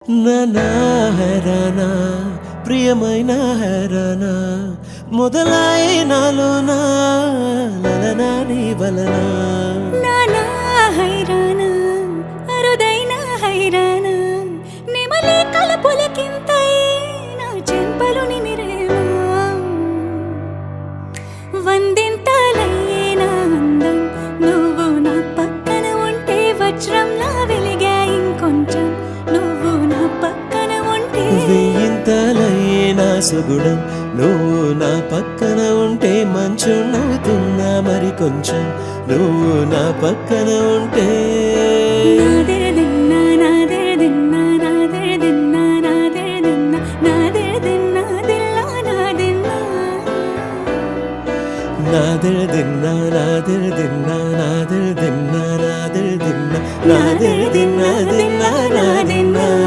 నానా హైరానా ప్రియమైన హైరానా మొదలాయి నాలోనా లలనా నీ వలనా నానా హైరానా అరుదైన హైరానా నెమలి కలపులకింతై నా చెంపలు నిమిరేమా వందింతలయ్యేన అందం నువ్వు నా పక్కన ఉంటే వజ్రంలా వెలిగా ఇంకొంచెం నువ్వు నా పక్కన ఉంటే వెయ్యింతలయ్యేనా సుగుణం నువ్వు నా పక్కన ఉంటే మంచునవుతున్నా మరి కొంచెం నువ్వు నా పక్కన ఉంటే